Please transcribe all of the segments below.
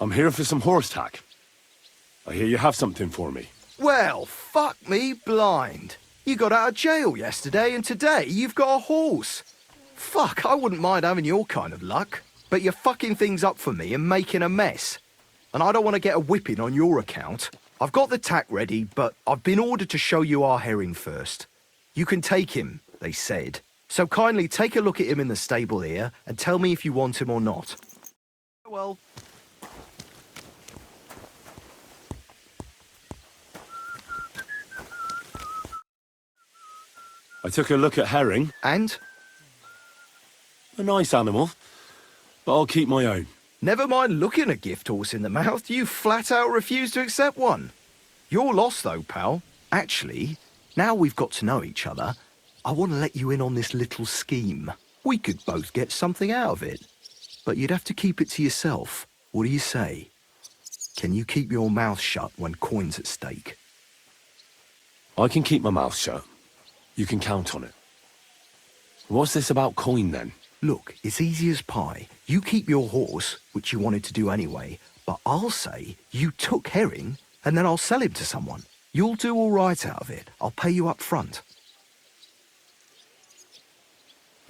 I'm here for some horse tack. I hear you have something for me. Well, fuck me blind. You got out of jail yesterday and today you've got a horse. Fuck, I wouldn't mind having your kind of luck. But you're fucking things up for me and making a mess. And I don't want to get a whipping on your account. I've got the tack ready, but I've been ordered to show you our herring first. You can take him, they said. So kindly take a look at him in the stable here and tell me if you want him or not. Well... I took a look at herring. And? A nice animal, but I'll keep my own. Never mind looking a gift horse in the mouth, you flat out refuse to accept one. You're lost though, pal. Actually, now we've got to know each other, I want to let you in on this little scheme. We could both get something out of it. But you'd have to keep it to yourself. What do you say? Can you keep your mouth shut when coin's at stake? I can keep my mouth shut. You can count on it. What's this about coin then? Look, it's easy as pie. You keep your horse, which you wanted to do anyway, but I'll say you took herring, and then I'll sell him to someone. You'll do all right out of it. I'll pay you up front.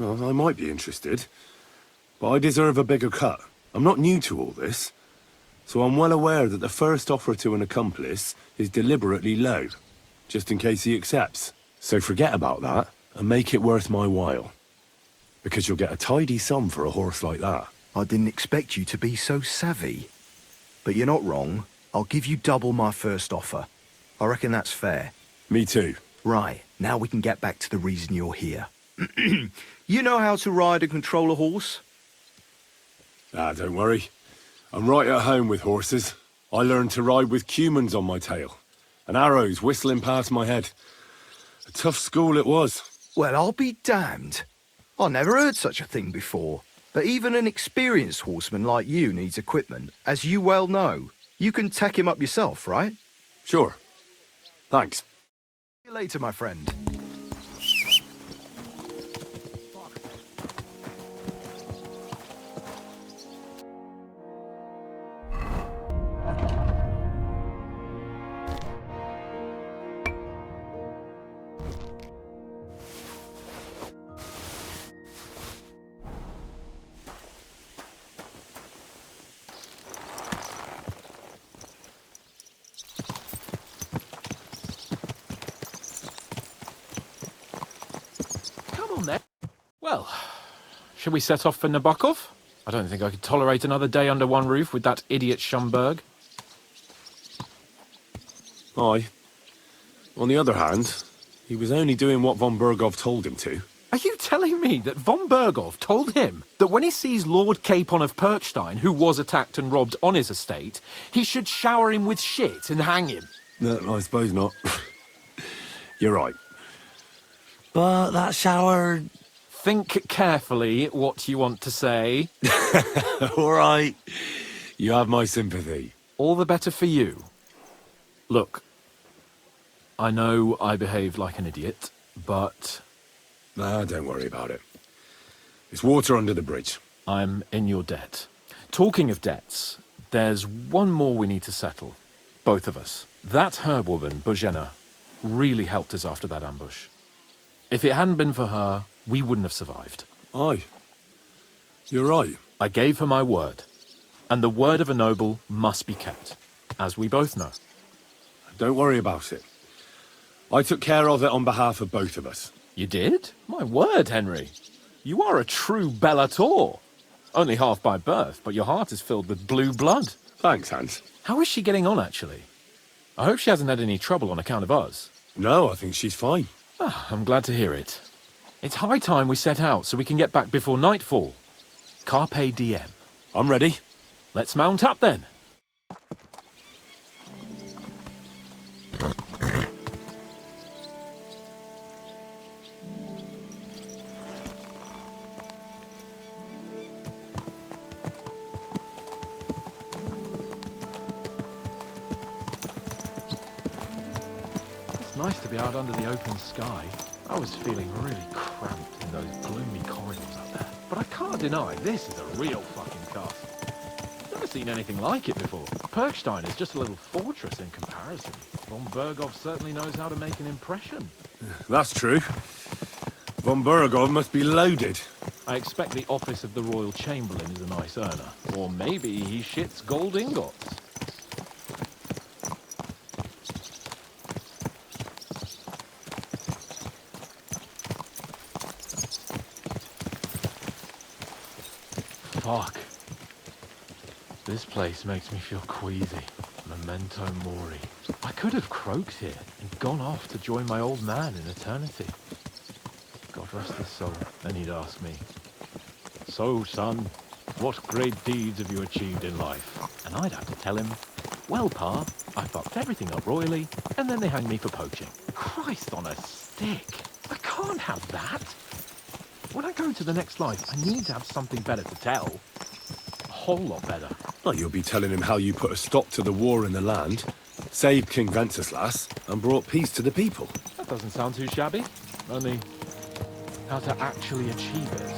Well, I might be interested, but I deserve a bigger cut. I'm not new to all this, so I'm well aware that the first offer to an accomplice is deliberately low, just in case he accepts. So forget about that, and make it worth my while. Because you'll get a tidy sum for a horse like that. I didn't expect you to be so savvy. But you're not wrong. I'll give you double my first offer. I reckon that's fair. Me too. Right, now we can get back to the reason you're here. You know how to ride and control a horse? Ah, don't worry. I'm right at home with horses. I learned to ride with cumans on my tail, and arrows whistling past my head. A tough school it was. Well, I'll be damned. I never heard such a thing before. But even an experienced horseman like you needs equipment, as you well know. You can tack him up yourself, right? Sure. Thanks. See you later, my friend. Well, shall we set off for Nebakov? I don't think I could tolerate another day under one roof with that idiot Schomburg. Aye. On the other hand, he was only doing what von Bergow told him to. Are you telling me that von Bergow told him that when he sees Lord Capon of Perchstein, who was attacked and robbed on his estate, he should shower him with shit and hang him? No, I suppose not. You're right. But that shower... Think carefully what you want to say. All right. You have my sympathy. All the better for you. Look, I know I behaved like an idiot, but... Nah, don't worry about it. It's water under the bridge. I'm in your debt. Talking of debts, there's one more we need to settle. Both of us. That herbwoman, Bozhena, really helped us after that ambush. If it hadn't been for her, we wouldn't have survived. Aye. You're right. I gave her my word. And the word of a noble must be kept, as we both know. Don't worry about it. I took care of it on behalf of both of us. You did? My word, Henry. You are a true bellator. Only half by birth, but your heart is filled with blue blood. Thanks, Hans. How is she getting on, actually? I hope she hasn't had any trouble on account of us. No, I think she's fine. Ah, I'm glad to hear it. It's high time we set out so we can get back before nightfall. Carpe diem. I'm ready. Let's mount up then. It's nice to be out under the open sky. I was feeling really cramped in those gloomy corridors up there. But I can't deny this is a real fucking castle. Never seen anything like it before. Perkstein is just a little fortress in comparison. Von Bergow certainly knows how to make an impression. That's true. Von Bergow must be loaded. I expect the office of the Royal Chamberlain is a nice earner. Or maybe he shits gold ingots. Fuck. This place makes me feel queasy. Memento mori. I could have croaked here and gone off to join my old man in eternity. God rest his soul. Then he'd ask me, "So, son, what great deeds have you achieved in life?" And I'd have to tell him, "Well, Pa, I fucked everything up royally, and then they hanged me for poaching." Christ on a stick. I can't have that. When I go to the next life, I need to have something better to tell. A whole lot better. Well, you'll be telling him how you put a stop to the war in the land, saved King Wenceslas, and brought peace to the people. That doesn't sound too shabby. Only, how to actually achieve it.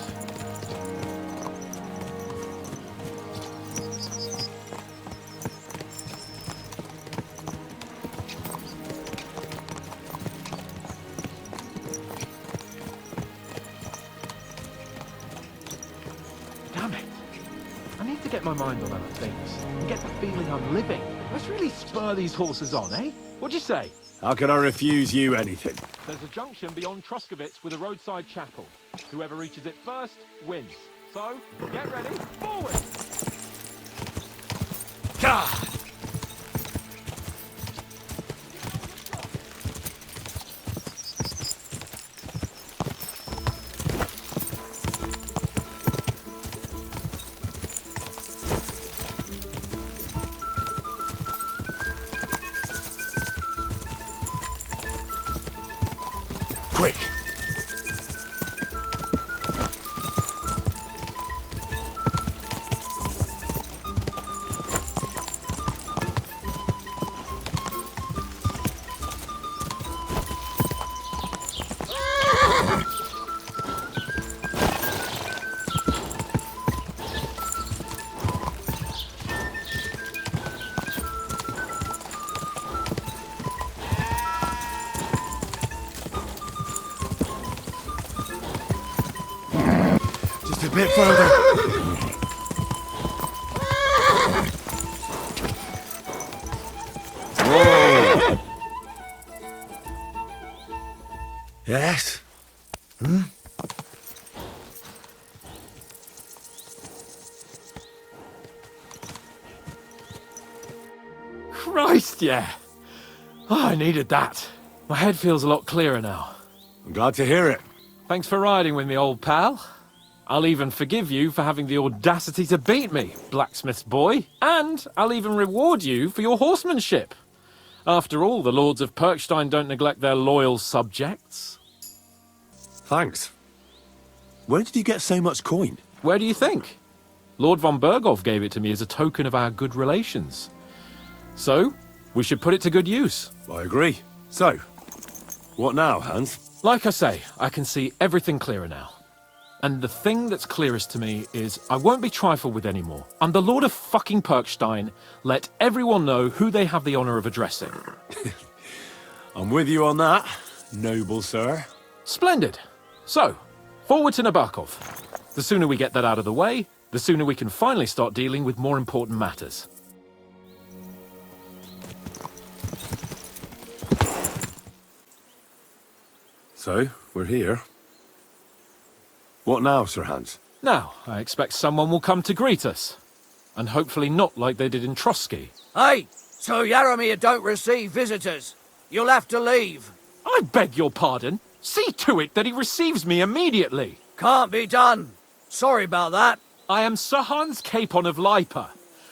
Damn it. I need to get my mind on other things and get the feeling I'm living. Let's really spur these horses on, eh? What'd you say? How can I refuse you anything? There's a junction beyond Troskovitz with a roadside chapel. Whoever reaches it first wins. So, get ready, forward! Gah! Quick! Just a bit further. Whoa! Yes? Hmm? Christ, yeah! Oh, I needed that. My head feels a lot clearer now. I'm glad to hear it. Thanks for riding with me, old pal. I'll even forgive you for having the audacity to beat me, blacksmith's boy. And I'll even reward you for your horsemanship. After all, the lords of Perkstein don't neglect their loyal subjects. Thanks. Where did you get so much coin? Where do you think? Lord von Bergow gave it to me as a token of our good relations. So, we should put it to good use. I agree. So, what now, Hans? Like I say, I can see everything clearer now. And the thing that's clearest to me is I won't be trifled with anymore. I'm the Lord of fucking Perkstein. Let everyone know who they have the honor of addressing. I'm with you on that, noble sir. Splendid. So, forward to Nebakov. The sooner we get that out of the way, the sooner we can finally start dealing with more important matters. So, we're here. What now, Sir Hans? Now, I expect someone will come to greet us. And hopefully not like they did in Trosky. Hey, so Yaromir don't receive visitors. You'll have to leave. I beg your pardon. See to it that he receives me immediately. Can't be done. Sorry about that. I am Sir Hans Capon of Lipa,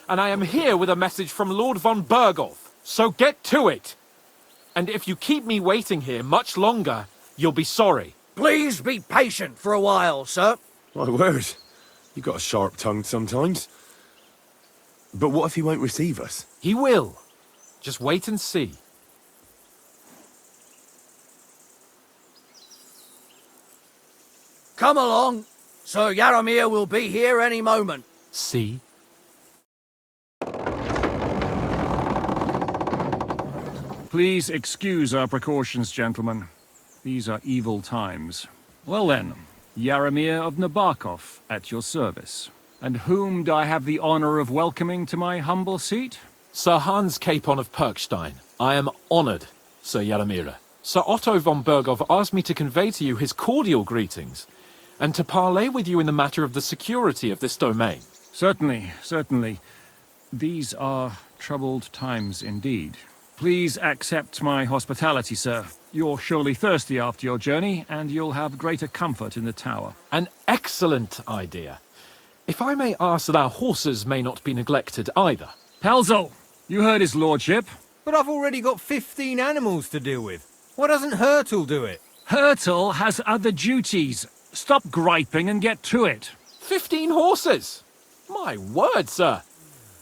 and I am here with a message from Lord von Bergow. So get to it. And if you keep me waiting here much longer, you'll be sorry. Please be patient for a while, sir. My word. You got a sharp tongue sometimes. But what if he won't receive us? He will. Just wait and see. Come along. Sir Yaromir will be here any moment. See? Please excuse our precautions, gentlemen. These are evil times. Well then, Jaromir of Nebakov, at your service. And whom do I have the honor of welcoming to my humble seat? Sir Hans Capon of Perkstein. I am honored, Sir Jaromir. Sir Otto von Bergow asked me to convey to you his cordial greetings, and to parley with you in the matter of the security of this domain. Certainly, certainly. These are troubled times indeed. Please accept my hospitality, sir. You're surely thirsty after your journey, and you'll have greater comfort in the tower. An excellent idea. If I may ask that our horses may not be neglected either. Peltzel, you heard his lordship. But I've already got 15 animals to deal with. Why doesn't Hurtle do it? Hurtle has other duties. Stop griping and get to it. 15 horses! My word, sir.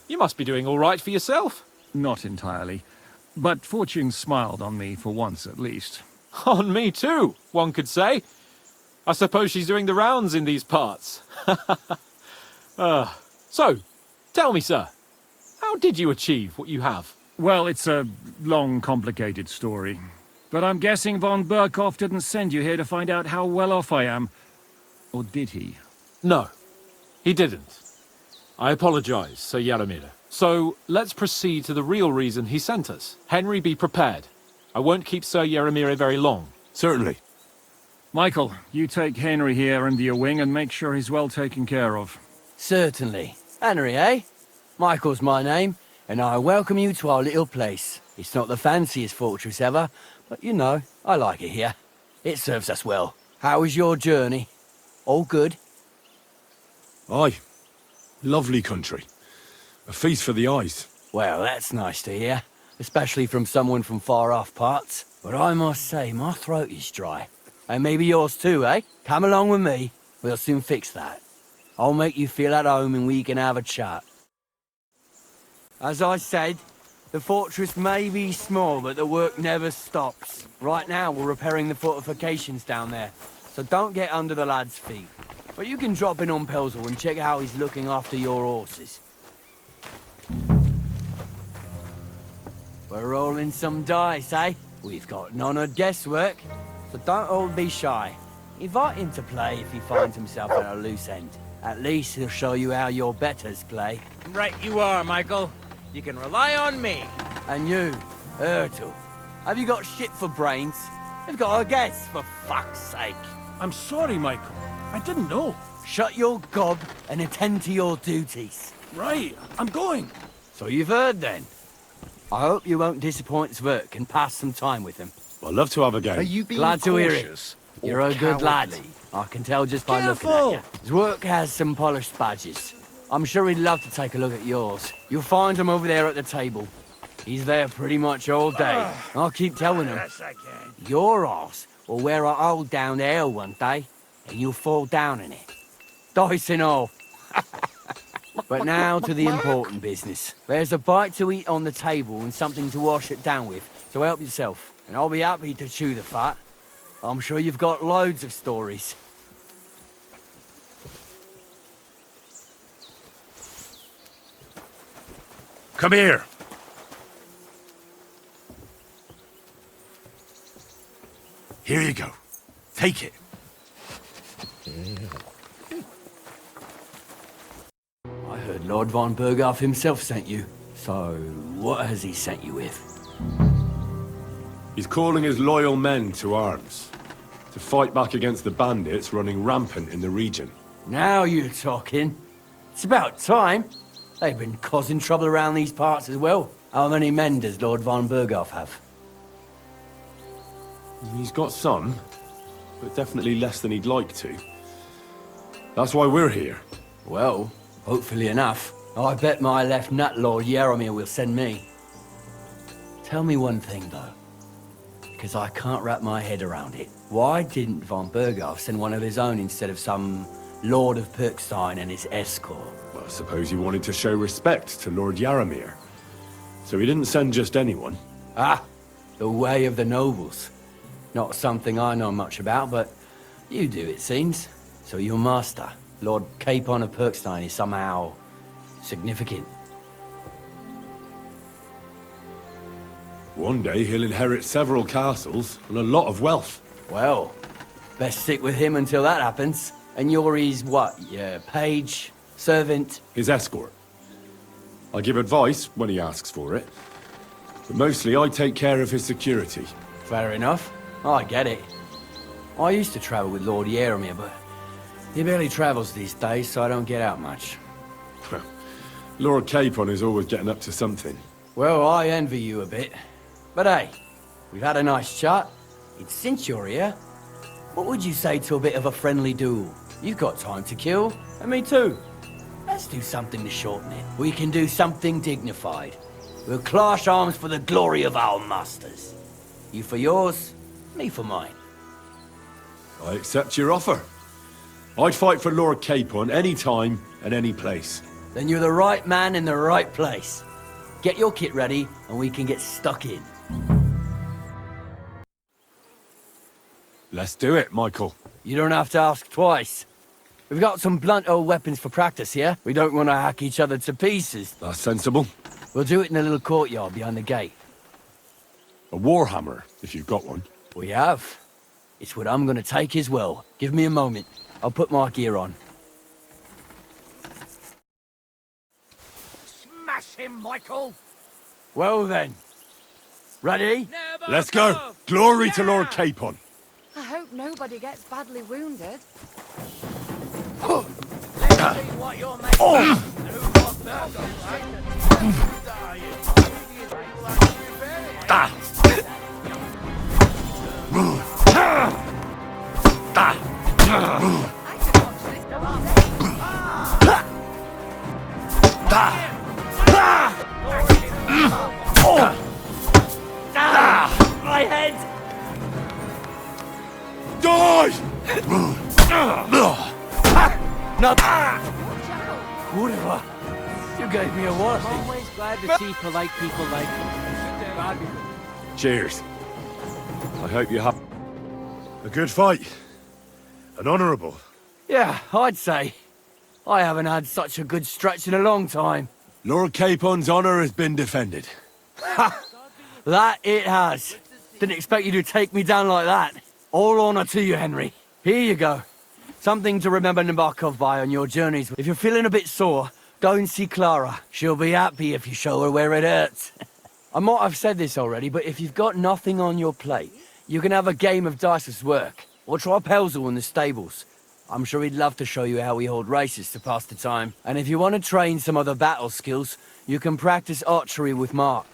You must be doing all right for yourself. Not entirely. But fortune smiled on me for once at least. On me too, one could say. I suppose she's doing the rounds in these parts. So, tell me, sir, how did you achieve what you have? Well, it's a long, complicated story. But I'm guessing von Bergow didn't send you here to find out how well off I am. Or did he? No, he didn't. I apologize, Sir Jaromir. So, let's proceed to the real reason he sent us. Henry, be prepared. I won't keep Sir Jaromir very long. Certainly. Michael, you take Henry here under your wing and make sure he's well taken care of. Certainly. Henry, eh? Michael's my name, and I welcome you to our little place. It's not the fanciest fortress ever, but you know, I like it here. It serves us well. How was your journey? All good? Aye. Lovely country. A feast for the eyes. Well, that's nice to hear, especially from someone from far-off parts. But I must say, my throat is dry. And maybe yours too, eh? Come along with me. We'll soon fix that. I'll make you feel at home and we can have a chat. As I said, the fortress may be small, but the work never stops. Right now, we're repairing the fortifications down there, so don't get under the lad's feet. But you can drop in on Peltzel and check how he's looking after your horses. We're rolling some dice, eh? We've got none of guesswork, so don't all be shy. Invite him to play if he finds himself at a loose end. At least he'll show you how your betters play. Right you are, Michael. You can rely on me. And you, Hurtle, have you got shit for brains? You've got a guess, for fuck's sake. I'm sorry, Michael. I didn't know. Shut your gob and attend to your duties. Right, I'm going. So you've heard then. I hope you won't disappoint Zwerk and pass some time with him. I'd love to have a game. Are you being Glad to hear it. cautious? You're or a good lad. cowardly? I can tell just by looking at you. Zwerk has some polished badges. I'm sure he'd love to take a look at yours. You'll find him over there at the table. He's there pretty much all day. I'll keep telling him. Yes, I can. Your arse will wear a hole down there one day, and you'll fall down in it. Dice and all. But now to the important business. There's a bite to eat on the table and something to wash it down with, so help yourself. And I'll be happy to chew the fat. I'm sure you've got loads of stories. Come here. Here you go. Take it. I heard Lord von Bergow himself sent you. So, what has he sent you with? He's calling his loyal men to arms. To fight back against the bandits running rampant in the region. Now you're talking. It's about time. They've been causing trouble around these parts as well. How many men does Lord von Bergow have? He's got some, but definitely less than he'd like to. That's why we're here. Well, hopefully enough. I bet my left nut Lord Jaromir will send me. Tell me one thing, though. Because I can't wrap my head around it. Why didn't von Bergow send one of his own instead of some Lord of Perkstein and his escort? Well, I suppose he wanted to show respect to Lord Jaromir. So he didn't send just anyone. Ah, the way of the nobles. Not something I know much about, but you do, it seems. So your master, Lord Capon of Perkstein, is somehow significant. One day he'll inherit several castles and a lot of wealth. Well, best stick with him until that happens. And you're his what? Your page? Servant? His escort. I give advice when he asks for it, but mostly I take care of his security. Fair enough. I get it. I used to travel with Lord Yeremir, but he barely travels these days, so I don't get out much. Lord Capon is always getting up to something. Well, I envy you a bit. But hey, we've had a nice chat. It's since you're here. What would you say to a bit of a friendly duel? You've got time to kill, and me too. Let's do something to shorten it. We can do something dignified. We'll clash arms for the glory of our masters. You for yours, me for mine. I accept your offer. I'd fight for Lord Capon any time and any place. Then you're the right man in the right place. Get your kit ready, and we can get stuck in. Let's do it, Michael. You don't have to ask twice. We've got some blunt old weapons for practice here. We don't want to hack each other to pieces. That's sensible. We'll do it in a little courtyard behind the gate. A warhammer, if you've got one. We have. It's what I'm gonna take as well. Give me a moment. I'll put my gear on. Smash him, Michael! Well then. Ready? Let's go. Glory to Lord Capon. I hope nobody gets badly wounded. Let's see what you're making of. And who was My head! Die! Whatever. You gave me a warning. always glad to see polite people like you. Cheers. I hope you have a good fight. An honourable. Yeah, I'd say. I haven't had such a good stretch in a long time. Lord Capon's honour has been defended. That it has. Didn't expect you to take me down like that. All honour to you, Henry. Here you go. Something to remember Nebakov by on your journeys. If you're feeling a bit sore, go and see Clara. She'll be happy if you show her where it hurts. I might have said this already, but if you've got nothing on your plate, you can have a game of dice's work. Or try Peltzel in the stables. I'm sure he'd love to show you how we hold races to pass the time. And if you want to train some other battle skills, you can practice archery with Mark.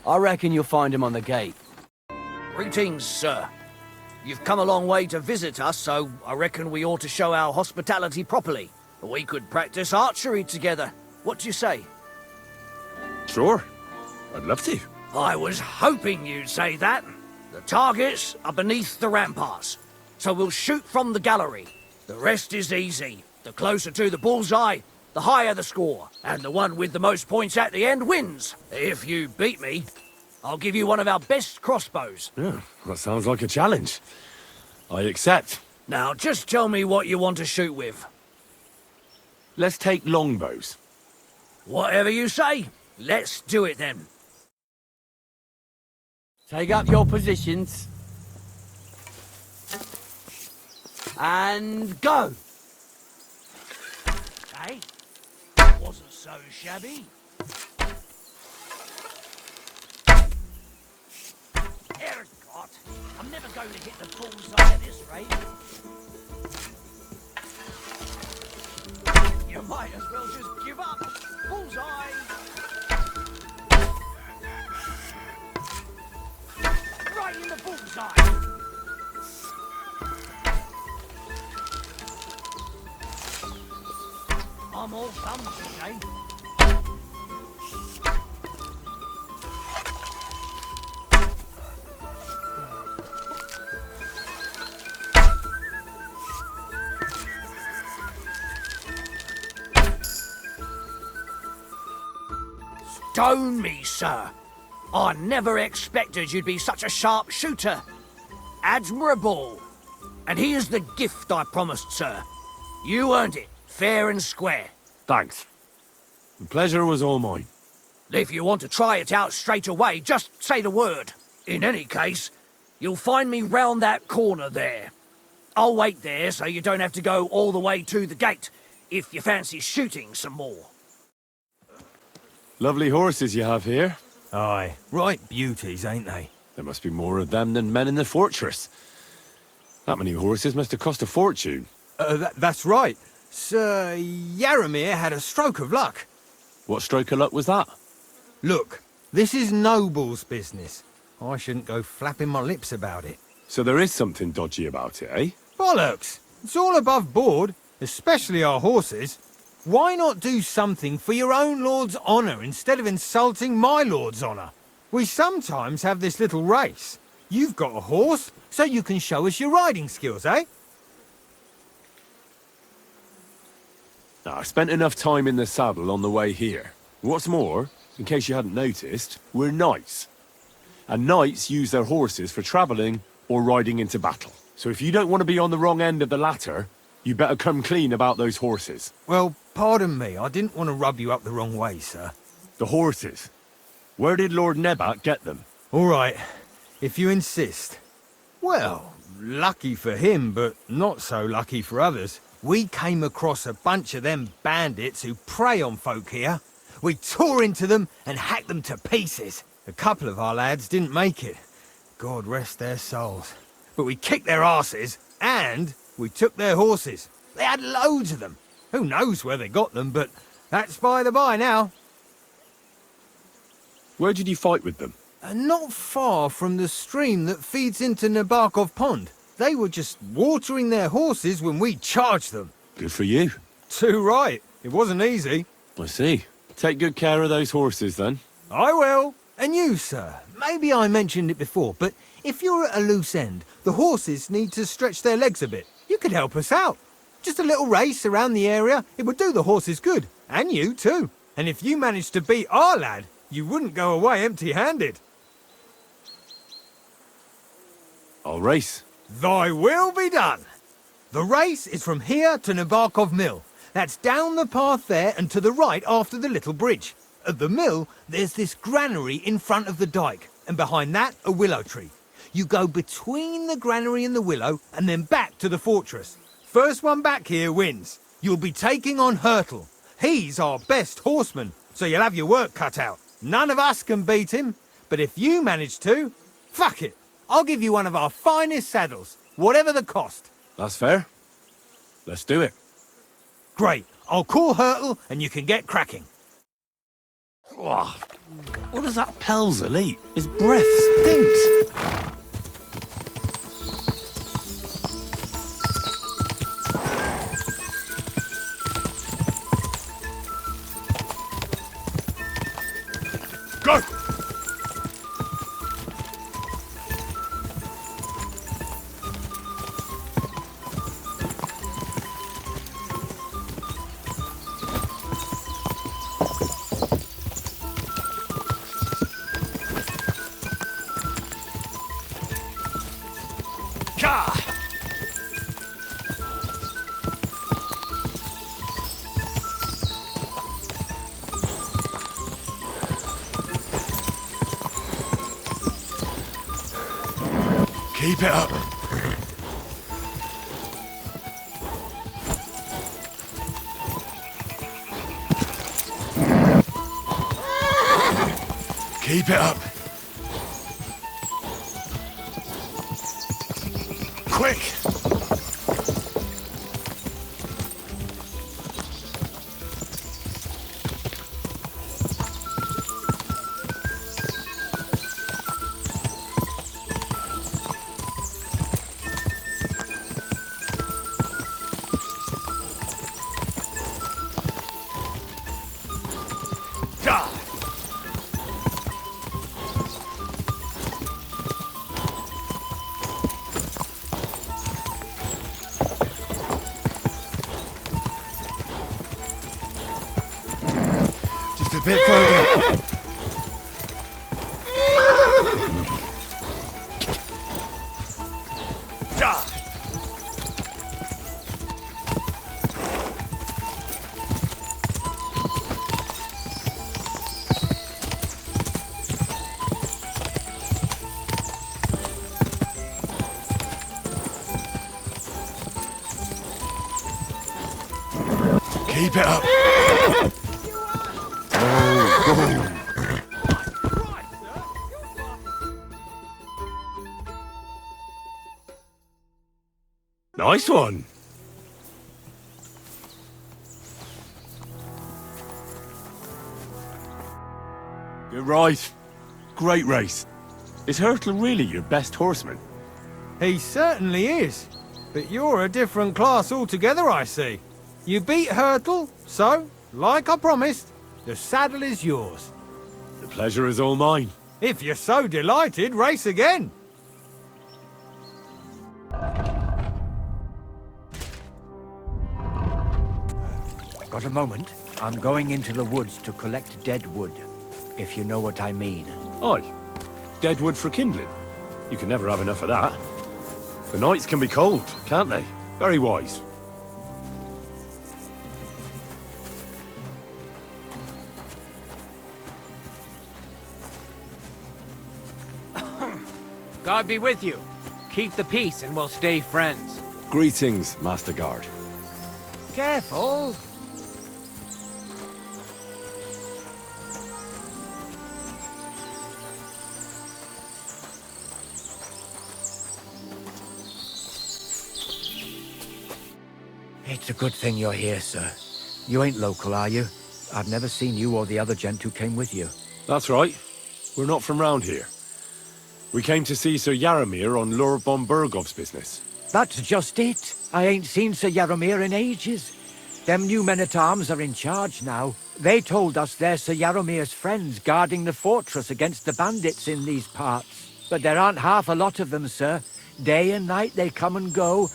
I reckon you'll find him on the gate. Greetings, sir. You've come a long way to visit us, so I reckon we ought to show our hospitality properly. We could practice archery together. What do you say? Sure. I'd love to. I was hoping you'd say that. The targets are beneath the ramparts, so we'll shoot from the gallery. The rest is easy. The closer to the bullseye, the higher the score, and the one with the most points at the end wins. If you beat me, I'll give you one of our best crossbows. Yeah, that sounds like a challenge. I accept. Now, just tell me what you want to shoot with. Let's take longbows. Whatever you say. Let's do it then. Take up your positions. And go! Hey, wasn't so shabby. Escort, I'm never going to hit the bullseye at this rate. You might as well just give up. Bullseye! Right in the bullseye! I'm all thumbs today. Stone me, sir. I never expected you'd be such a sharp shooter. Admirable. And here's the gift I promised, sir. You earned it, fair and square. Thanks. The pleasure was all mine. If you want to try it out straight away, just say the word. In any case, you'll find me round that corner there. I'll wait there so you don't have to go all the way to the gate, if you fancy shooting some more. Lovely horses you have here. Aye, right beauties, ain't they? There must be more of them than men in the fortress. That many horses must have cost a fortune. That's right. Sir Yaramir had a stroke of luck. What stroke of luck was that? Look, this is Noble's business. I shouldn't go flapping my lips about it. So there is something dodgy about it, eh? Bollocks! It's all above board, especially our horses. Why not do something for your own lord's honour instead of insulting my lord's honour? We sometimes have this little race. You've got a horse, so you can show us your riding skills, eh? Now, I spent enough time in the saddle on the way here. What's more, in case you hadn't noticed, we're knights. And knights use their horses for travelling or riding into battle. So if you don't want to be on the wrong end of the latter, you better come clean about those horses. Well, pardon me, I didn't want to rub you up the wrong way, sir. The horses. Where did Lord Nebakov get them? All right, if you insist. Well, lucky for him, but not so lucky for others. We came across a bunch of them bandits who prey on folk here. We tore into them and hacked them to pieces. A couple of our lads didn't make it. God rest their souls. But we kicked their asses, and we took their horses. They had loads of them. Who knows where they got them, but that's by the by now. Where did you fight with them? Not far from the stream that feeds into Nebakov Pond. They were just watering their horses when we charged them. Good for you. Too right. It wasn't easy. I see. Take good care of those horses, then. I will. And you, sir. Maybe I mentioned it before, but if you're at a loose end, the horses need to stretch their legs a bit. You could help us out. Just a little race around the area. It would do the horses good. And you, too. And if you managed to beat our lad, you wouldn't go away empty-handed. I'll race. Thy will be done. The race is from here to Nebakov Mill. That's down the path there and to the right after the little bridge. At the mill, there's this granary in front of the dike, and behind that, a willow tree. You go between the granary and the willow, and then back to the fortress. First one back here wins. You'll be taking on Hurtle. He's our best horseman, so you'll have your work cut out. None of us can beat him, but if you manage to, fuck it. I'll give you one of our finest saddles, whatever the cost. That's fair. Let's do it. Great. I'll call Hurtle and you can get cracking. Oh, what does that Peltzel eat? His breath stinks. Go! Keep it up. Keep it up. Quick! Keep it up. Nice one. You're right. Great race. Is Hurtle really your best horseman? He certainly is. But you're a different class altogether, I see. You beat Hurtle, so, like I promised, the saddle is yours. The pleasure is all mine. If you're so delighted, race again. Got a moment? I'm going into the woods to collect dead wood, if you know what I mean. Aye. Dead wood for kindling. You can never have enough of that. The nights can be cold, can't they? Very wise. God be with you. Keep the peace and we'll stay friends. Greetings, Master Guard. Careful. It's a good thing you're here, sir. You ain't local, are you? I've never seen you or the other gent who came with you. That's right. We're not from round here. We came to see Sir Yaramir on Lord von Bergow's business. That's just it. I ain't seen Sir Yaramir in ages. Them new men-at-arms are in charge now. They told us they're Sir Yaramir's friends guarding the fortress against the bandits in these parts. But there aren't half a lot of them, sir. Day and night they come and go.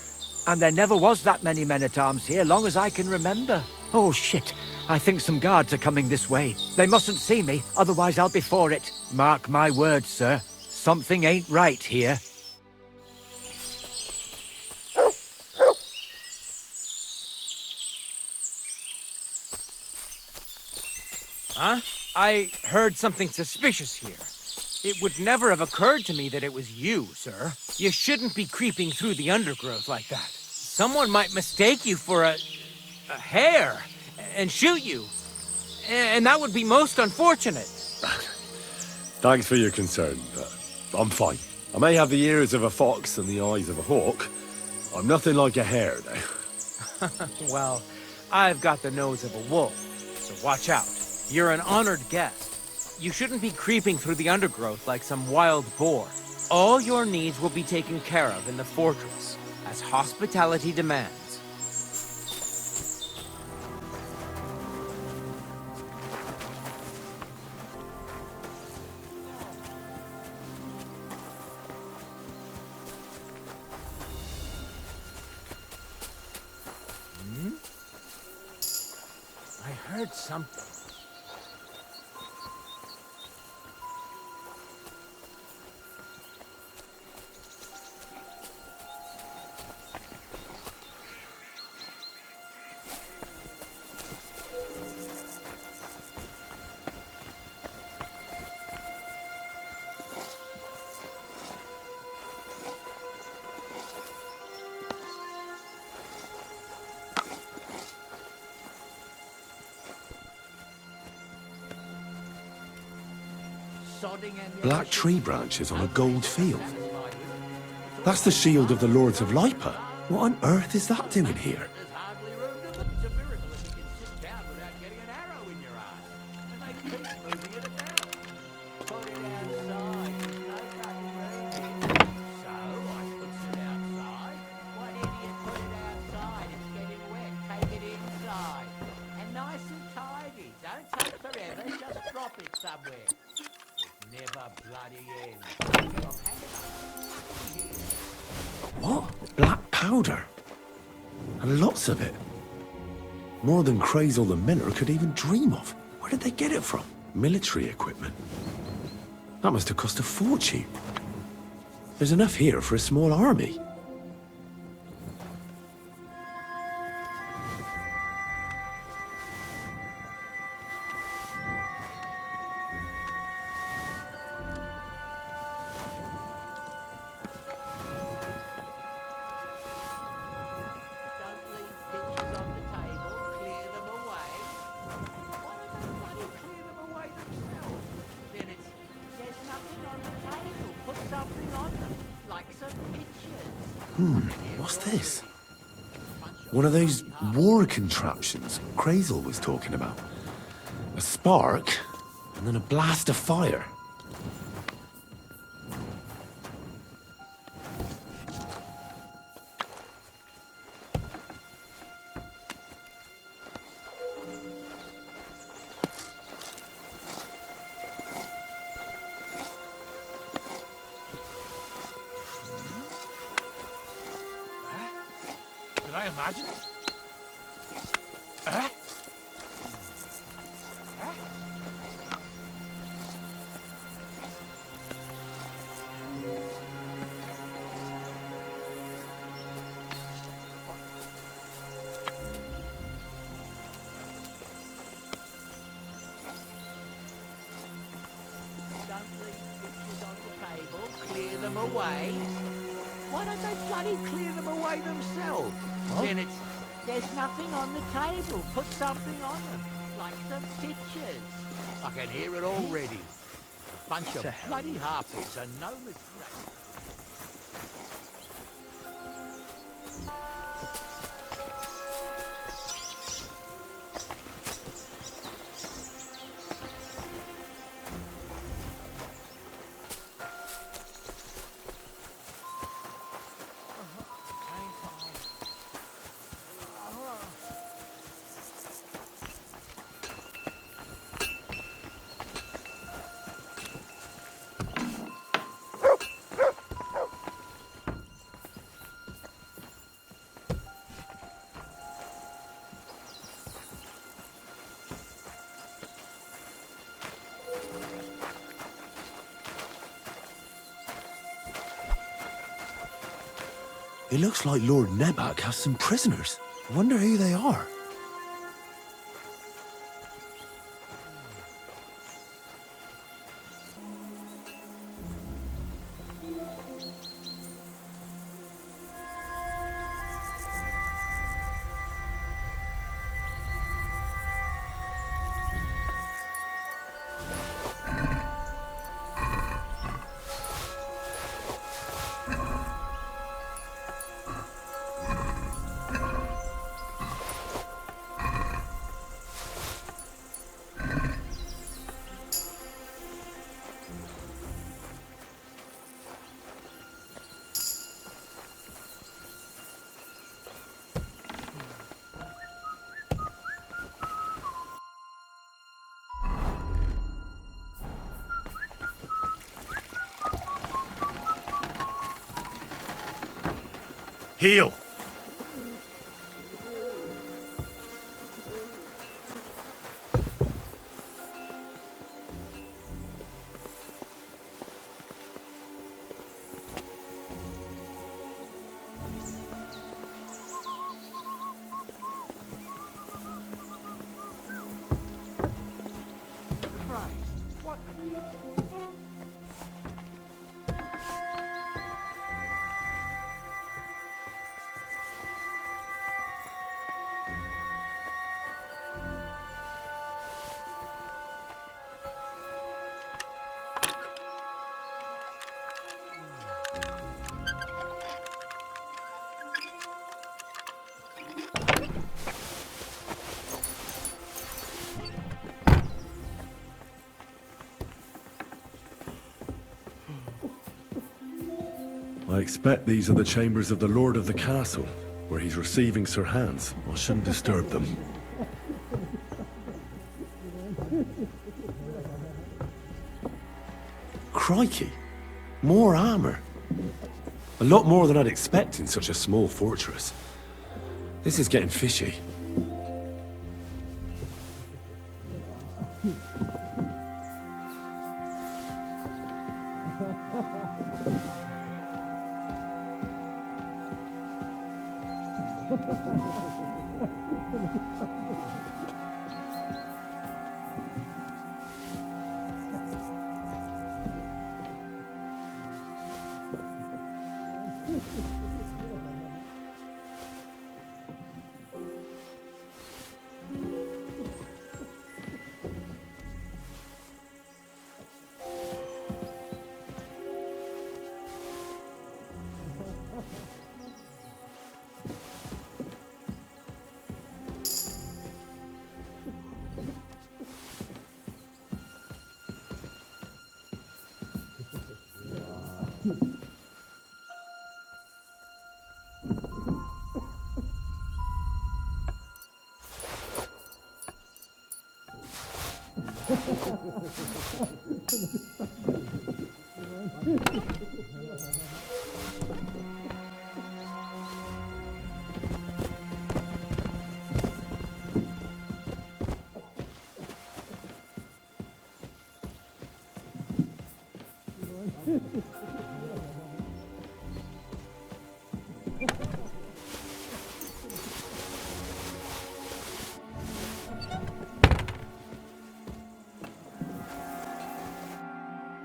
And there never was that many men-at-arms here, long as I can remember. Oh, shit. I think some guards are coming this way. They mustn't see me, otherwise I'll be for it. Mark my words, sir. Something ain't right here. Huh? I heard something suspicious here. It would never have occurred to me that it was you, sir. You shouldn't be creeping through the undergrowth like that. Someone might mistake you for a hare and shoot you. And that would be most unfortunate. Thanks for your concern, but I'm fine. I may have the ears of a fox and the eyes of a hawk. I'm nothing like a hare, though. Well, I've got the nose of a wolf, so watch out. You're an honored guest. You shouldn't be creeping through the undergrowth like some wild boar. All your needs will be taken care of in the fortress, as hospitality demands. I heard something. Black tree branches on a gold field. That's the shield of the Lords of Lipa. What on earth is that doing here? What? Black powder? And lots of it. More than Crazel the Miller could even dream of. Where did they get it from? Military equipment. That must have cost a fortune. There's enough here for a small army. What's this? One of those war contraptions Crazel was talking about. A spark, and then a blast of fire. Did I imagine it? Clear them away. Why don't they bloody clear them away themselves? Then it's... There's nothing on the table. Put something on them. Like some pictures. I can hear it already. A bunch of bloody harpies and no mistake. It looks like Lord Nebakov has some prisoners. I wonder who they are. Heal! I expect these are the chambers of the Lord of the Castle, where he's receiving Sir Hans. I shouldn't disturb them. Crikey! More armor! A lot more than I'd expect in such a small fortress. This is getting fishy.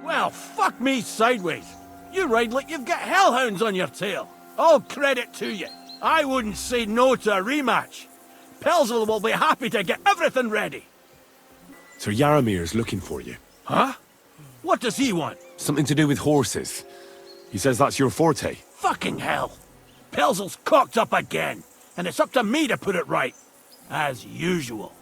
Well, fuck me sideways. You ride like you've got hellhounds on your tail. All credit to you. I wouldn't say no to a rematch. Peltzel will be happy to get everything ready. Sir Yaramir's looking for you. Huh? What does he want? Something to do with horses. He says that's your forte. Fucking hell. Peltzel's cocked up again, and it's up to me to put it right. As usual.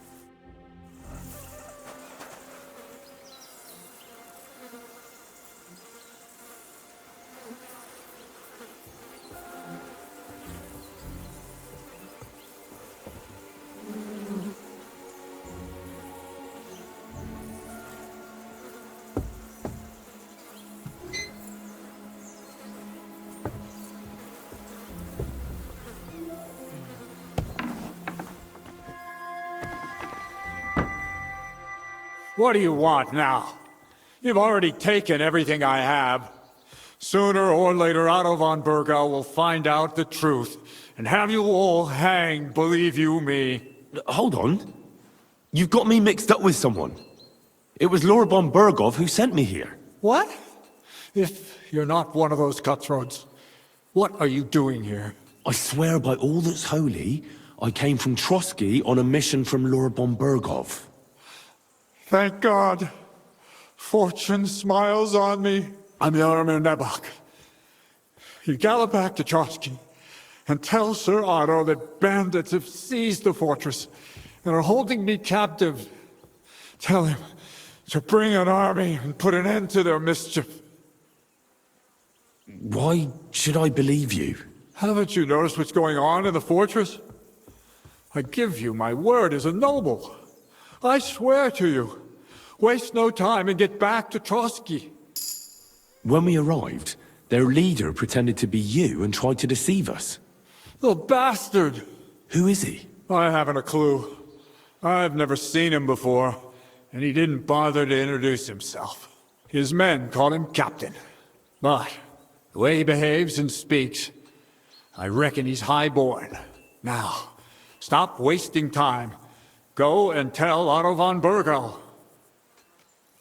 What do you want now? You've already taken everything I have. Sooner or later, Otto von Bergow will find out the truth and have you all hanged, believe you me. Hold on. You've got me mixed up with someone. It was Lord von Bergow who sent me here. What? If you're not one of those cutthroats, what are you doing here? I swear by all that's holy, I came from Trosky on a mission from Lord von Bergow. Thank God. Fortune smiles on me. I'm Lord Nebakov. You gallop back to Trosky and tell Sir Otto that bandits have seized the fortress and are holding me captive. Tell him to bring an army and put an end to their mischief. Why should I believe you? Haven't you noticed what's going on in the fortress? I give you my word as a noble. I swear to you. Waste no time and get back to Trosky. When we arrived, their leader pretended to be you and tried to deceive us. The bastard! Who is he? I haven't a clue. I've never seen him before, and he didn't bother to introduce himself. His men called him Captain. But the way he behaves and speaks, I reckon he's high-born. Now, stop wasting time. Go and tell Otto von Bergow.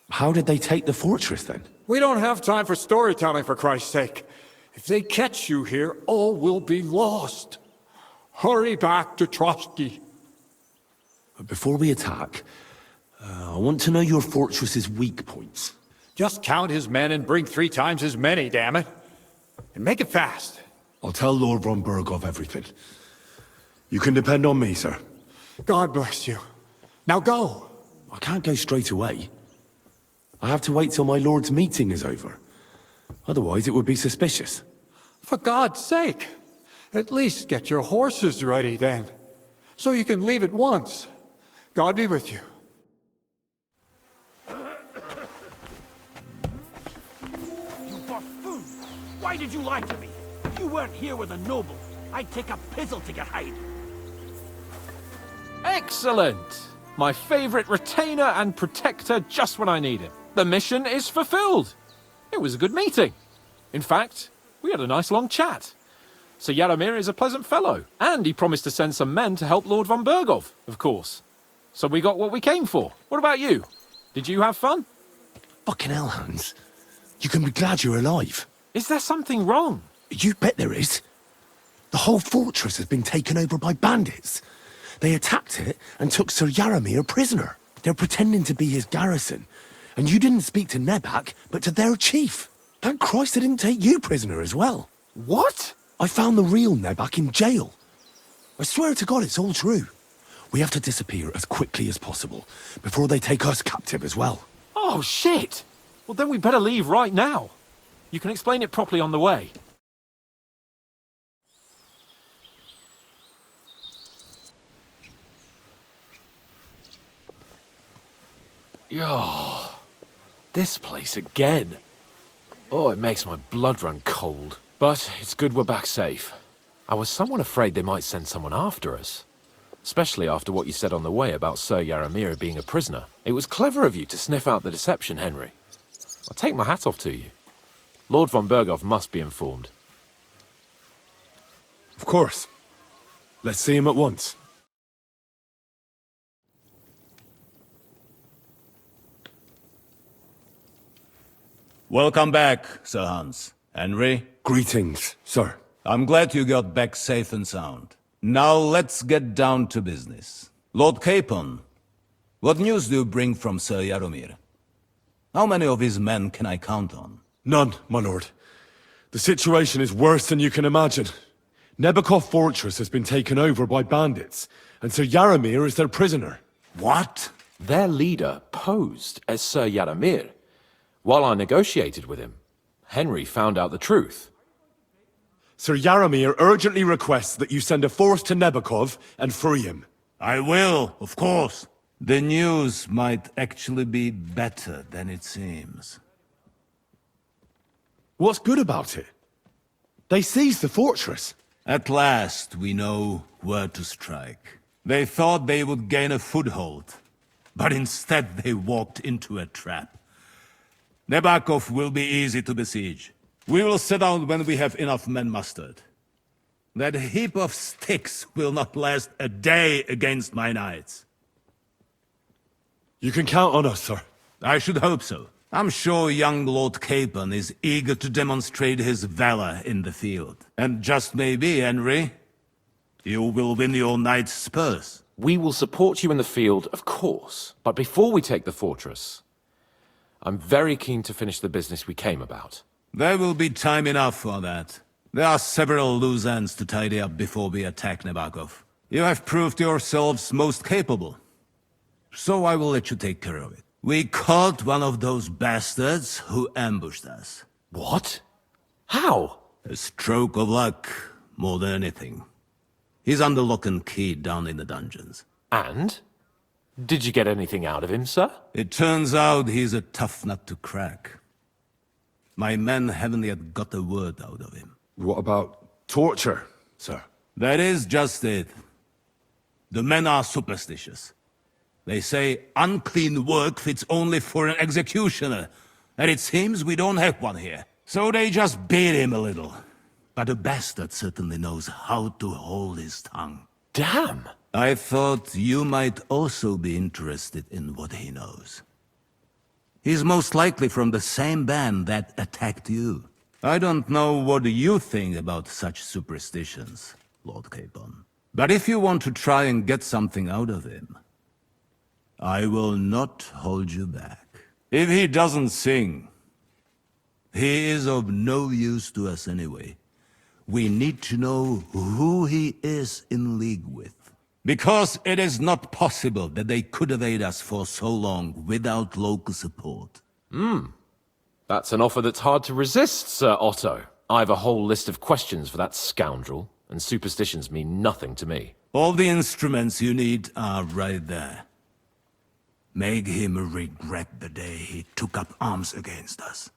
How did they take the fortress, then? We don't have time for storytelling, for Christ's sake. If they catch you here, all will be lost. Hurry back to Trosky. But before we attack, I want to know your fortress's weak points. Just count his men and bring 3 times as many, damn it. And make it fast. I'll tell Lord von Bergow everything. You can depend on me, sir. God bless you. Now go. I can't go straight away. I have to wait till my lord's meeting is over. Otherwise, it would be suspicious. For God's sake, at least get your horses ready then, so you can leave at once. God be with you. You buffoon! Why did you lie to me? If you weren't here with a noble, I'd take a pizzle to get hide. Excellent! My favorite retainer and protector just when I need him. The mission is fulfilled. It was a good meeting. In fact, we had a nice long chat. Sir Yaramir is a pleasant fellow, and he promised to send some men to help Lord von Bergow, of course. So we got what we came for. What about you? Did you have fun? Fucking hell, Hans. You can be glad you're alive. Is there something wrong? You bet there is. The whole fortress has been taken over by bandits. They attacked it and took Sir Yaramir prisoner. They're pretending to be his garrison. And you didn't speak to Nebak, but to their chief. Thank Christ they didn't take you prisoner as well. What? I found the real Nebak in jail. I swear to God it's all true. We have to disappear as quickly as possible, before they take us captive as well. Oh, shit! Well, then we better leave right now. You can explain it properly on the way. This place again. Oh, it makes my blood run cold. But it's good we're back safe. I was somewhat afraid they might send someone after us. Especially after what you said on the way about Sir Yaramir being a prisoner. It was clever of you to sniff out the deception, Henry. I'll take my hat off to you. Lord von Bergow must be informed. Of course. Let's see him at once. Welcome back, Sir Hans. Henry? Greetings, sir. I'm glad you got back safe and sound. Now let's get down to business. Lord Capon, what news do you bring from Sir Yaramir? How many of his men can I count on? None, my lord. The situation is worse than you can imagine. Nebakov Fortress has been taken over by bandits, and Sir Yaramir is their prisoner. What? Their leader posed as Sir Yaramir. While I negotiated with him, Henry found out the truth. Sir Yaramir urgently requests that you send a force to Nebakov and free him. I will, of course. The news might actually be better than it seems. What's good about it? They seized the fortress. At last, we know where to strike. They thought they would gain a foothold, but instead they walked into a trap. Nebakov will be easy to besiege. We will set out when we have enough men mustered. That heap of sticks will not last a day against my knights. You can count on us, sir. I should hope so. I'm sure young Lord Capon is eager to demonstrate his valor in the field. And just maybe, Henry, you will win your knight's spurs. We will support you in the field, of course. But before we take the fortress, I'm very keen to finish the business we came about. There will be time enough for that. There are several loose ends to tidy up before we attack Nebakov. You have proved yourselves most capable. So I will let you take care of it. We caught one of those bastards who ambushed us. What? How? A stroke of luck, more than anything. He's under lock and key down in the dungeons. And? Did you get anything out of him, sir? It turns out he's a tough nut to crack. My men haven't yet got a word out of him. What about torture, sir? That is just it. The men are superstitious. They say unclean work fits only for an executioner, and it seems we don't have one here. So they just beat him a little. But the bastard certainly knows how to hold his tongue. Damn! I thought you might also be interested in what he knows. He's most likely from the same band that attacked you. I don't know what you think about such superstitions, Lord Capon. But if you want to try and get something out of him, I will not hold you back. If he doesn't sing, he is of no use to us anyway. We need to know who he is in league with. Because it is not possible that they could evade us for so long without local support. That's an offer that's hard to resist, Sir Otto. I've a whole list of questions for that scoundrel, and superstitions mean nothing to me. All the instruments you need are right there. Make him regret the day he took up arms against us.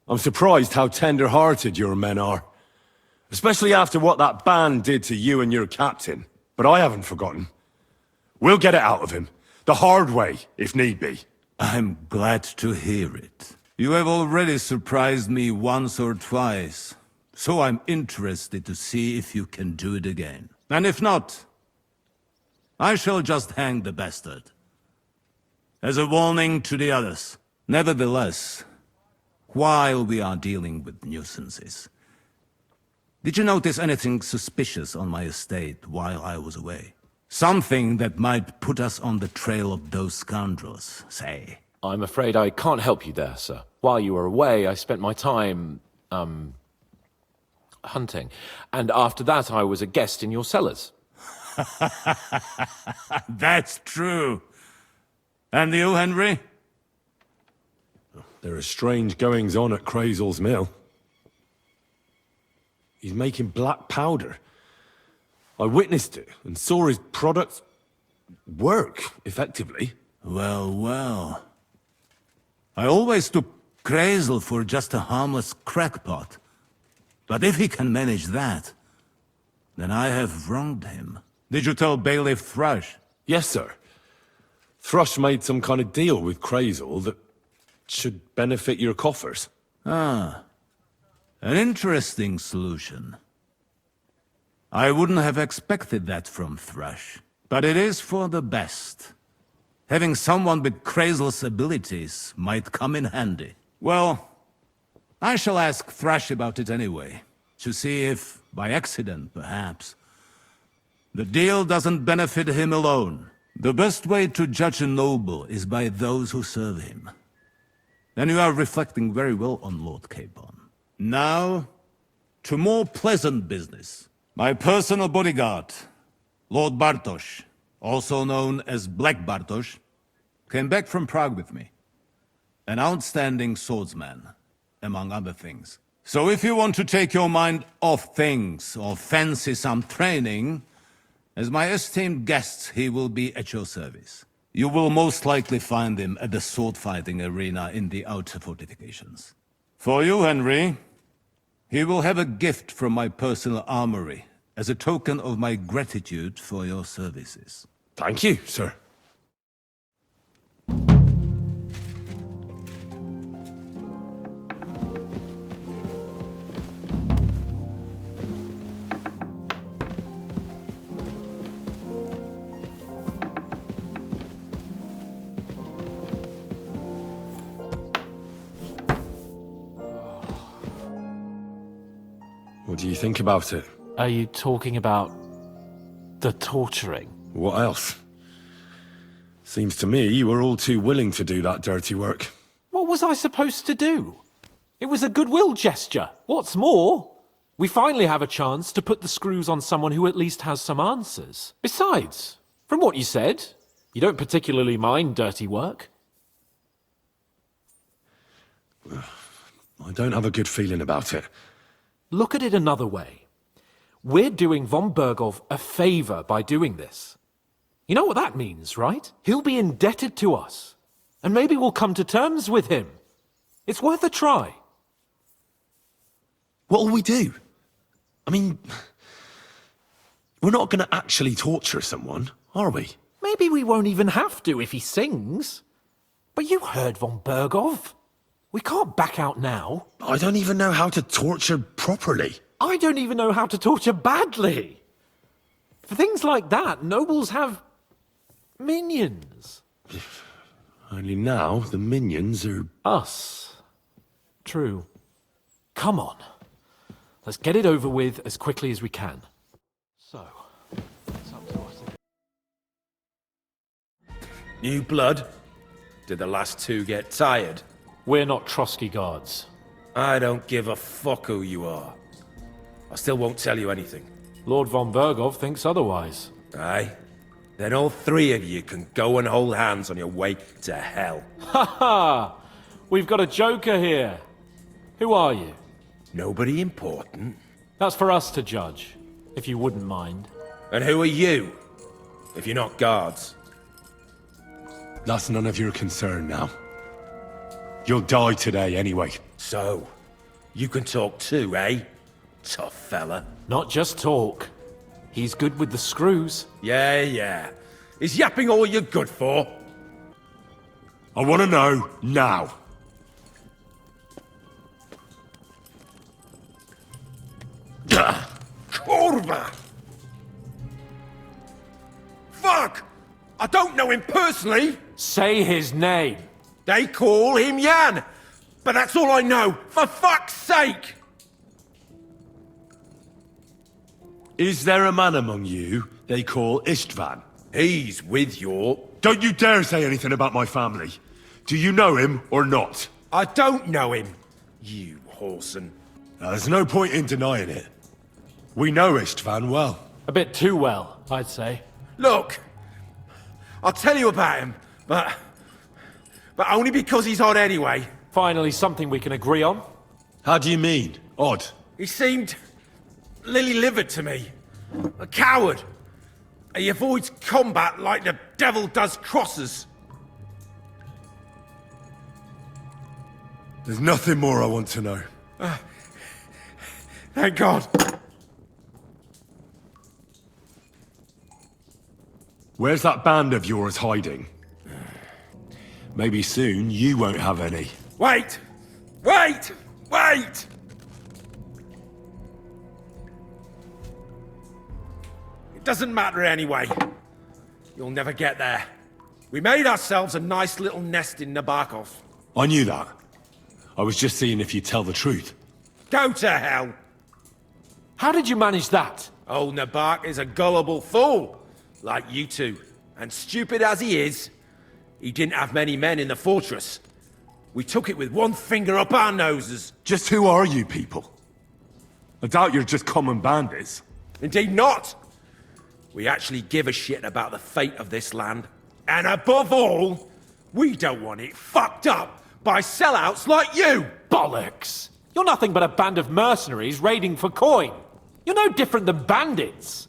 I'm surprised how tender-hearted your men are. Especially after what that band did to you and your captain. But I haven't forgotten. We'll get it out of him. The hard way, if need be. I'm glad to hear it. You have already surprised me once or twice, so I'm interested to see if you can do it again. And if not, I shall just hang the bastard. As a warning to the others. Nevertheless, while we are dealing with nuisances, did you notice anything suspicious on my estate while I was away? Something that might put us on the trail of those scoundrels, say. I'm afraid I can't help you there, sir. While you were away, I spent my time, hunting. And after that, I was a guest in your cellars. That's true. And you, Henry? There are strange goings-on at Crazel's mill. He's making black powder. I witnessed it and saw his products work, effectively. Well, well. I always took Krazel for just a harmless crackpot. But if he can manage that, then I have wronged him. Did you tell Bailiff Thrush? Yes, sir. Thrush made some kind of deal with Krazel that should benefit your coffers. Ah, an interesting solution. I wouldn't have expected that from Thrush, but it is for the best. Having someone with Krazel's abilities might come in handy. Well, I shall ask Thrush about it anyway, to see if, by accident perhaps, the deal doesn't benefit him alone. The best way to judge a noble is by those who serve him. And you are reflecting very well on Lord Capon. Now, to more pleasant business. My personal bodyguard, Lord Bartosz, also known as Black Bartosz, came back from Prague with me. An outstanding swordsman, among other things. So if you want to take your mind off things, or fancy some training, as my esteemed guest, he will be at your service. You will most likely find him at the sword-fighting arena in the outer fortifications. For you, Henry, he will have a gift from my personal armory, as a token of my gratitude for your services. Thank you, sir. What do you think about it? Are you talking about the torturing? What else? Seems to me you were all too willing to do that dirty work. What was I supposed to do? It was a goodwill gesture. What's more, we finally have a chance to put the screws on someone who at least has some answers. Besides, from what you said, you don't particularly mind dirty work. I don't have a good feeling about it. Look at it another way. We're doing von Bergow a favor by doing this. You know what that means, right? He'll be indebted to us. And maybe we'll come to terms with him. It's worth a try. What'll we do? I mean, we're not going to actually torture someone, are we? Maybe we won't even have to if he sings. But you heard von Bergow. We can't back out now. I don't even know how to torture properly. I don't even know how to torture badly. For things like that, nobles have minions. Only now the minions are... Us. True. Come on. Let's get it over with as quickly as we can. So, it's up to us again. New blood? Did the last two get tired? We're not Trosky guards. I don't give a fuck who you are. I still won't tell you anything. Lord von Bergow thinks otherwise. Aye? Then all three of you can go and hold hands on your way to hell. Ha ha! We've got a joker here. Who are you? Nobody important. That's for us to judge, if you wouldn't mind. And who are you, if you're not guards? That's none of your concern now. You'll die today anyway. So, you can talk too, eh? Tough fella. Not just talk. He's good with the screws. Yeah. Is yapping all you're good for? I want to know now. Kurva! Fuck! I don't know him personally. Say his name. They call him Jan, but that's all I know. For fuck's sake! Is there a man among you they call Istvan? He's with your... Don't you dare say anything about my family. Do you know him or not? I don't know him, you whoreson. There's no point in denying it. We know Istvan well. A bit too well, I'd say. Look, I'll tell you about him, but only because he's odd anyway. Finally, something we can agree on. How do you mean, odd? He seemed lily-livered to me. A coward. He avoids combat like the devil does crosses. There's nothing more I want to know. Thank God. Where's that band of yours hiding? Maybe soon you won't have any. Wait! Wait! Wait! It doesn't matter anyway. You'll never get there. We made ourselves a nice little nest in Nebakov. I knew that. I was just seeing if you'd tell the truth. Go to hell! How did you manage that? Old Nebak is a gullible fool, like you two. And stupid as he is, he didn't have many men in the fortress. We took it with one finger up our noses. Just who are you people? I doubt you're just common bandits. Indeed not! We actually give a shit about the fate of this land. And above all, we don't want it fucked up by sellouts like you! Bollocks! You're nothing but a band of mercenaries raiding for coin. You're no different than bandits.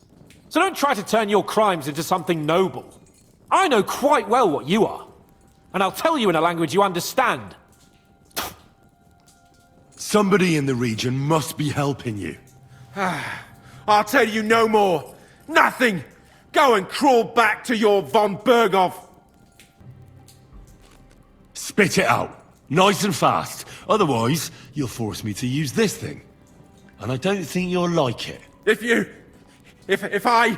So don't try to turn your crimes into something noble. I know quite well what you are. And I'll tell you in a language you understand. Somebody in the region must be helping you. I'll tell you no more. Nothing! Go and crawl back to your von Bergow. Spit it out. Nice and fast. Otherwise, you'll force me to use this thing. And I don't think you'll like it. If I...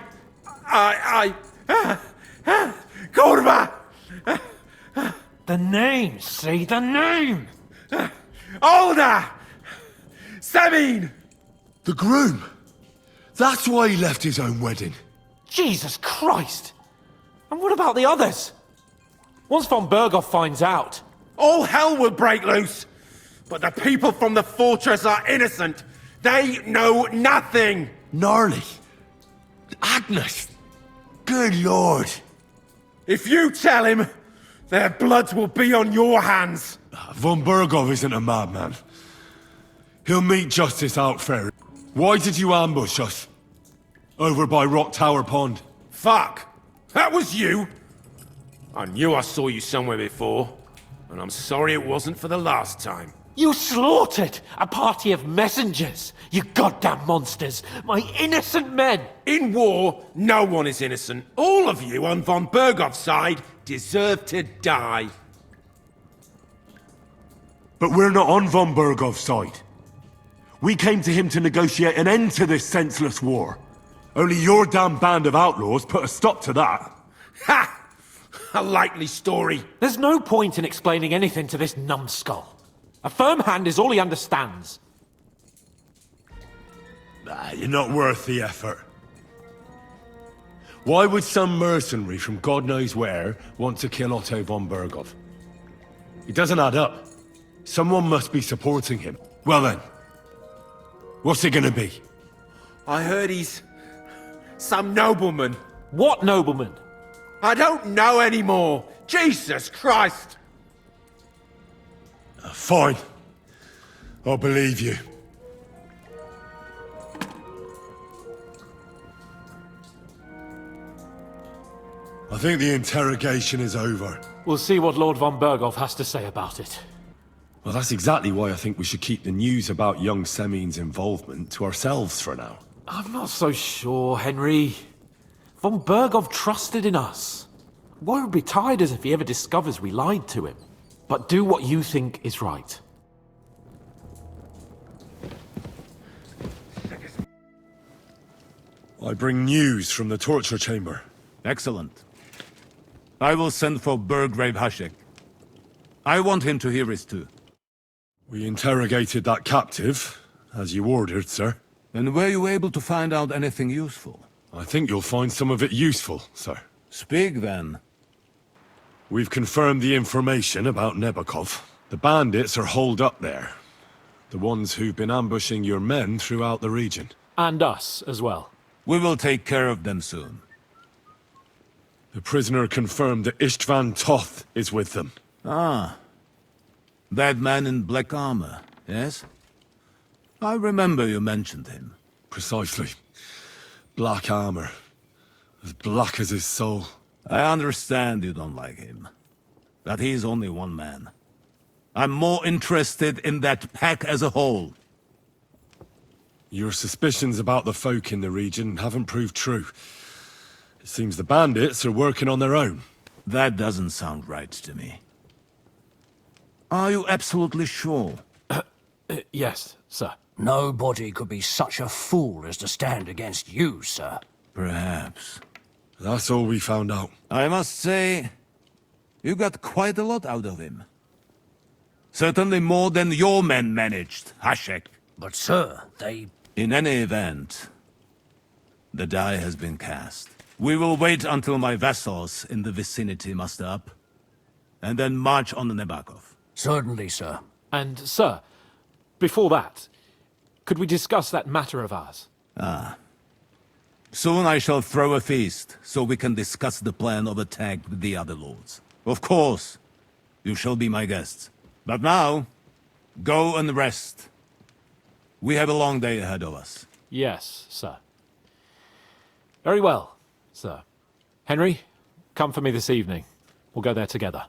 Kurva! The name, see? The name! Older! Semine! The groom! That's why he left his own wedding. Jesus Christ! And what about the others? Once von Bergow finds out... All hell will break loose! But the people from the fortress are innocent! They know nothing! Gnarly. Agnes. Good lord. If you tell him, their blood will be on your hands. Von Bergow isn't a madman. He'll meet justice out fair. Why did you ambush us? Over by Rock Tower Pond. Fuck! That was you! I knew I saw you somewhere before, and I'm sorry it wasn't for the last time. You slaughtered a party of messengers, you goddamn monsters! My innocent men! In war, no one is innocent. All of you on von Bergow's side deserve to die. But we're not on von Bergow's side. We came to him to negotiate an end to this senseless war. Only your damn band of outlaws put a stop to that. Ha! A likely story. There's no point in explaining anything to this numbskull. A firm hand is all he understands. You're not worth the effort. Why would some mercenary from God knows where want to kill Otto von Bergow? It doesn't add up. Someone must be supporting him. Well then, what's it gonna be? I heard he's... some nobleman. What nobleman? I don't know anymore. Jesus Christ! Fine. I'll believe you. I think the interrogation is over. We'll see what Lord von Bergow has to say about it. Well, that's exactly why I think we should keep the news about young Semine's involvement to ourselves for now. I'm not so sure, Henry. Von Bergow trusted in us. Won't be tired as if he ever discovers we lied to him. But do what you think is right. I bring news from the torture chamber. Excellent. I will send for Burgrave Hashek. I want him to hear it too. We interrogated that captive, as you ordered, sir. And were you able to find out anything useful? I think you'll find some of it useful, sir. Speak then. We've confirmed the information about Nebakov. The bandits are holed up there. The ones who've been ambushing your men throughout the region. And us as well. We will take care of them soon. The prisoner confirmed that Istvan Toth is with them. Ah. That man in black armor, yes? I remember you mentioned him. Precisely. Black armor. As black as his soul. I understand you don't like him. That he's only one man. I'm more interested in that pack as a whole. Your suspicions about the folk in the region haven't proved true. It seems the bandits are working on their own. That doesn't sound right to me. Are you absolutely sure? Yes, sir. Nobody could be such a fool as to stand against you, sir. Perhaps. That's all we found out. I must say, you got quite a lot out of him. Certainly more than your men managed, Hashek. But, sir, they... In any event, the die has been cast. We will wait until my vassals in the vicinity muster up, and then march on Nebakov. Certainly, sir. And, sir, before that, could we discuss that matter of ours? Soon I shall throw a feast, so we can discuss the plan of attack with the other lords. Of course, you shall be my guests. But now, go and rest. We have a long day ahead of us. Yes, sir. Very well, sir. Henry, come for me this evening. We'll go there together.